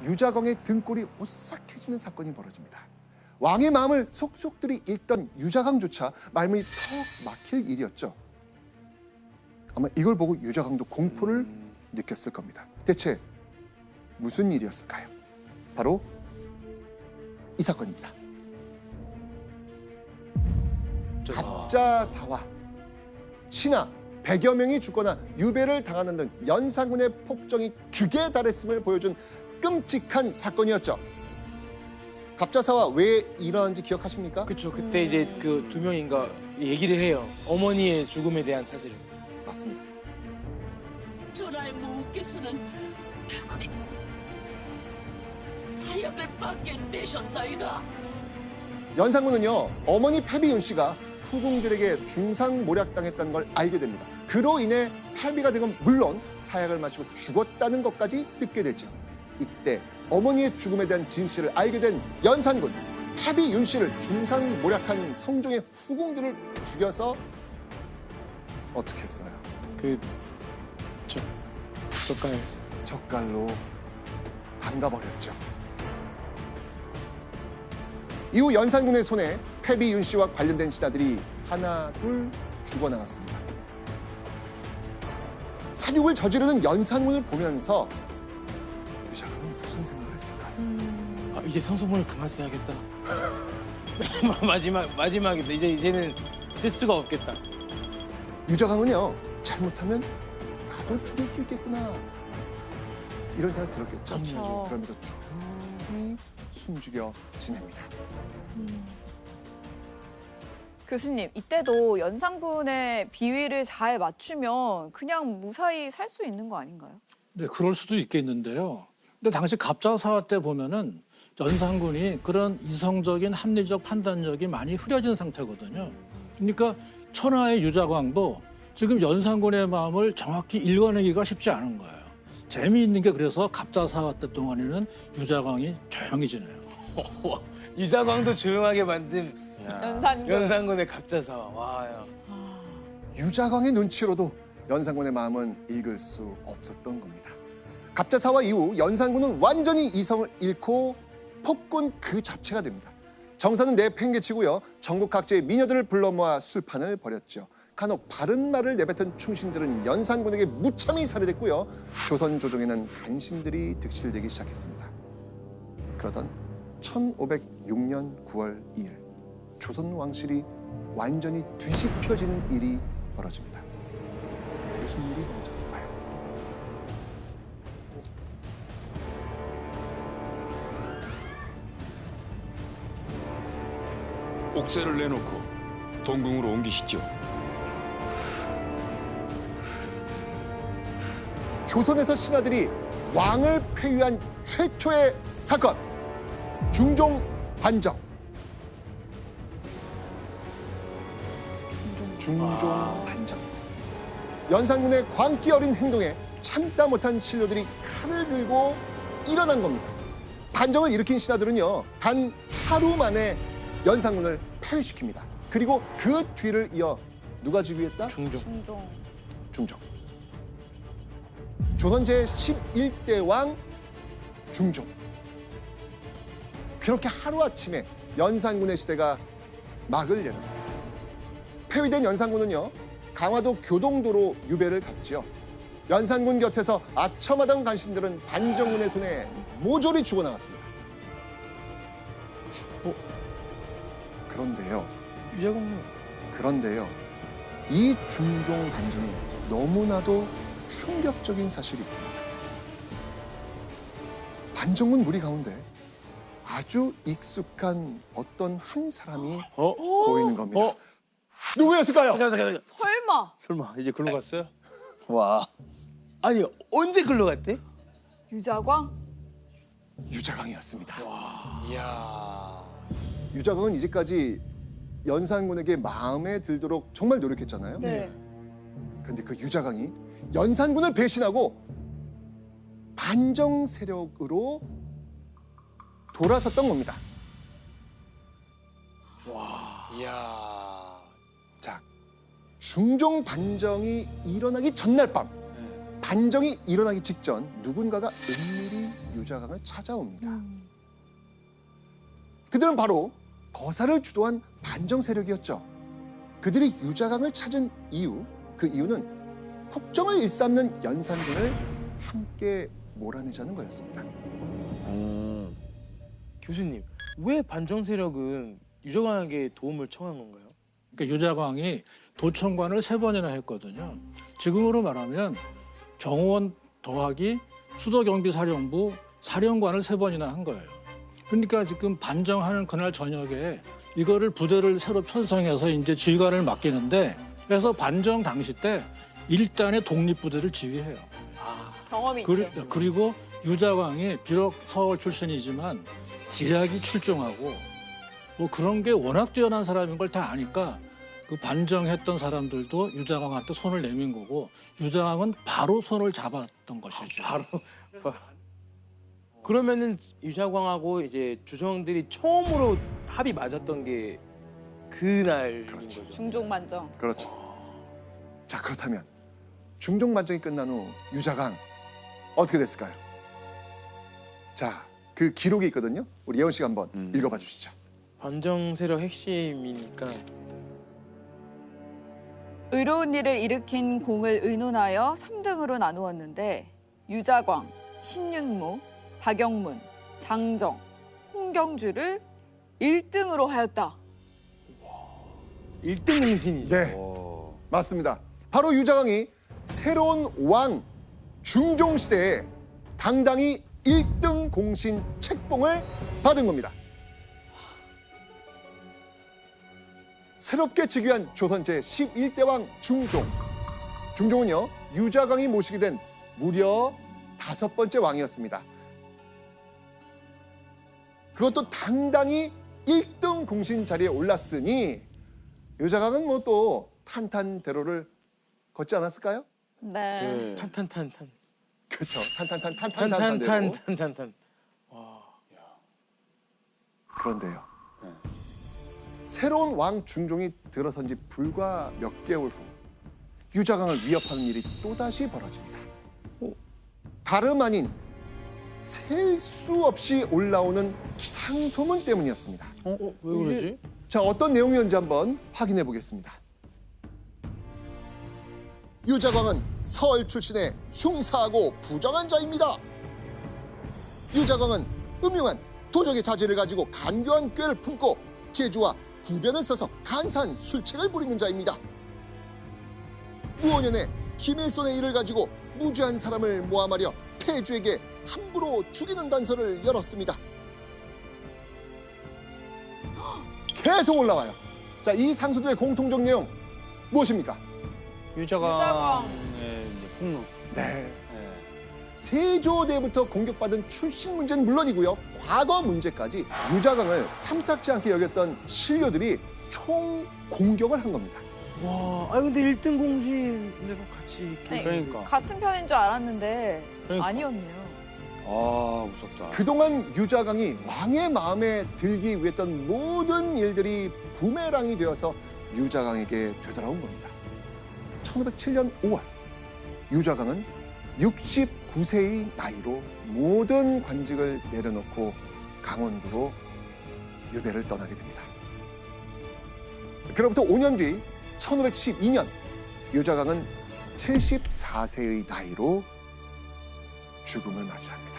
유자광의 등골이 오싹해지는 사건이 벌어집니다. 왕의 마음을 속속들이 읽던 유자광조차 말문이 턱 막힐 일이었죠. 아마 이걸 보고 유자광도 공포를 느꼈을 겁니다. 대체 무슨 일이었을까요? 바로 이 사건입니다. 갑자사와 신하 100여 명이 죽거나 유배를 당하는 등 연산군의 폭정이 극에 달했음을 보여준 끔찍한 사건이었죠. 갑자사와 왜 일어난지 기억하십니까? 그렇죠. 그때 이제 그 두 명인가 얘기를 해요. 어머니의 죽음에 대한 사실을. 맞습니다. 전하의 모우께서는 결국에 사약을 받게 되셨나이다. 연산군은요, 어머니 패비윤 씨가 후궁들에게 중상모략당했다는 걸 알게 됩니다. 그로 인해 패비가 된 건 물론 사약을 마시고 죽었다는 것까지 듣게 되죠. 이때 어머니의 죽음에 대한 진실을 알게 된 연산군, 패비윤 씨를 중상모략한 성종의 후궁들을 죽여서 어떻게 했어요? 젓갈. 젓갈로 담가버렸죠. 이후 연산군의 손에 패비윤 씨와 관련된 신하들이 하나 둘 죽어나갔습니다. 사륙을 저지르는 연산군을 보면서 유자광은 무슨 생각을 했을까요? 아, 이제 상소문을 그만 써야겠다. 마지막인데 이제는 쓸 수가 없겠다. 유자광은요, 잘못하면 나도 죽을 수 있겠구나, 이런 생각 들었겠죠. 그렇죠. 그러면서 조용히 숨죽여 지냅니다. 교수님, 이때도 연산군의 비위를 잘 맞추면 그냥 무사히 살 수 있는 거 아닌가요? 네, 그럴 수도 있겠는데요. 근데 당시 갑자사화 때 보면은 연산군이 그런 이성적인 합리적 판단력이 많이 흐려진 상태거든요. 그러니까 천하의 유자광도 지금 연산군의 마음을 정확히 읽어내기가 쉽지 않은 거예요. 재미있는 게 그래서 갑자사화 때 동안에는 유자광이 조용히 지내요. 유자광도 조용하게 만든 연산군의 갑자사와. 와야. 유자광의 눈치로도 연산군의 마음은 읽을 수 없었던 겁니다. 갑자사화 이후 연산군은 완전히 이성을 잃고 폭군 그 자체가 됩니다. 정사는 내팽개치고요, 전국 각지의 미녀들을 불러 모아 술판을 벌였죠. 간혹 바른 말을 내뱉은 충신들은 연산군에게 무참히 살해됐고요, 조선 조정에는 간신들이 득실되기 시작했습니다. 그러던 1506년 9월 2일, 조선 왕실이 완전히 뒤집혀지는 일이 벌어집니다. 무슨 일이 벌어졌을까요? 옥새를 내놓고 동궁으로 옮기시죠. 조선에서 신하들이 왕을 폐위한 최초의 사건, 중종 반정. 중종 반정. 연산군의 광기 어린 행동에 참다 못한 신료들이 칼을 들고 일어난 겁니다. 반정을 일으킨 신하들은요, 단 하루 만에 연산군을 폐위시킵니다. 그리고 그 뒤를 이어 누가 지휘했다? 중종. 중종. 조선 제11대 왕 중종. 그렇게 하루아침에 연산군의 시대가 막을 내렸습니다. 폐위된 연산군은요, 강화도 교동도로 유배를 갔지요. 연산군 곁에서 아첨하던 간신들은 반정군의 손에 모조리 죽어나갔습니다. 그런데요, 이 중종 반정이 너무나도 충격적인 사실이 있습니다. 반정군 무리 가운데 아주 익숙한 어떤 한 사람이 보이는 겁니다. 누구였을까요? 잠깐. 설마 설마 이제 글로 갔어요? 와. 아니 언제 글로 갔대? 유자광? 유자광이었습니다. 이야. 유자광은 이제까지 연산군에게 마음에 들도록 정말 노력했잖아요. 네. 그런데 그 유자광이 연산군을 배신하고 반정 세력으로 돌아섰던 겁니다. 이야. 자, 중종 반정이 일어나기 전날 밤, 반정이 일어나기 직전 누군가가 은밀히 유자강을 찾아옵니다. 그들은 바로 거사를 주도한 반정 세력이었죠. 그들이 유자강을 찾은 이유, 그 이유는 폭정을 일삼는 연산군을 함께 몰아내자는 거였습니다. 교수님, 왜 반정 세력은 유자광에게 도움을 청한 건가요? 그러니까 유자광이 도청관을 3번이나 했거든요. 지금으로 말하면 경호원 더하기 수도경비사령부 사령관을 3번이나 한 거예요. 그러니까 지금 반정하는 그날 저녁에 이거를 부대를 새로 편성해서 이제 지휘관을 맡기는데, 그래서 반정 당시 때 1단의 독립부대를 지휘해요. 경험이 있죠. 그리고 유자광이 비록 서울 출신이지만 지략이 출중하고 뭐 그런 게 워낙 뛰어난 사람인 걸 다 아니까 그 반정했던 사람들도 유자광한테 손을 내민 거고, 유자광은 바로 손을 잡았던 것이죠. 바로. 그러면은 유자광하고 이제 주정들이 처음으로 합이 맞았던 게 그날인 거죠. 중종반정. 그렇죠. 자, 그렇다면 중종반정이 끝난 후 유자광 어떻게 됐을까요? 자, 그 기록이 있거든요. 우리 예원 씨가 한번 읽어봐 주시죠. 반정 세력 핵심이니까 의로운 일을 일으킨 공을 의논하여 3등으로 나누었는데 유자광, 신윤무, 박영문, 장정, 홍경주를 1등으로 하였다. 1등 공신이죠. 네, 맞습니다. 바로 유자광이 새로운 왕 중종 시대에 당당히 1등 공신 책봉을 받은 겁니다. 새롭게 즉위한 조선 제11대 왕 중종. 중종은요, 유자광이 모시게 된 무려 5번째 왕이었습니다. 그것도 당당히 1등 공신 자리에 올랐으니 유자광은 뭐 또 탄탄대로를 걷지 않았을까요? 네. 탄탄탄탄. 그렇죠. 탄탄탄탄탄탄대로. 탄탄탄탄탄. 그런데요. 새로운 왕 중종이 들어선 지 불과 몇 개월 후 유자광을 위협하는 일이 또다시 벌어집니다. 다름 아닌 셀 수 없이 올라오는 상소문 때문이었습니다. 왜 그러지? 자, 어떤 내용이었는지 한번 확인해 보겠습니다. 유자광은 서울 출신의 흉사하고 부정한 자입니다. 유자광은 음흉한 도적의 자질을 가지고 간교한 꾀를 품고 제주와 구변을 써서 간사한 술책을 부리는 자입니다. 무오년에 김일손의 일을 가지고 무죄한 사람을 모함하려 폐주에게 함부로 죽이는 단서를 열었습니다. 계속 올라와요. 자, 이 상수들의 공통적 내용 무엇입니까? 유자광의 이제 폭로. 네. 세조대부터 공격받은 출신 문제는 물론이고요. 과거 문제까지 유자광을 탐탁지 않게 여겼던 신료들이 총 공격을 한 겁니다. 와, 근데 1등 공신으로 같이 네, 그러니까. 같은 편인 줄 알았는데 그러니까. 아니었네요. 아, 무섭다. 그동안 유자광이 왕의 마음에 들기 위해 했던 모든 일들이 부메랑이 되어서 유자광에게 되돌아온 겁니다. 1507년 5월 유자광은 69세의 나이로 모든 관직을 내려놓고 강원도로 유배를 떠나게 됩니다. 그로부터 5년 뒤 1512년 유자광은 74세의 나이로 죽음을 맞이합니다.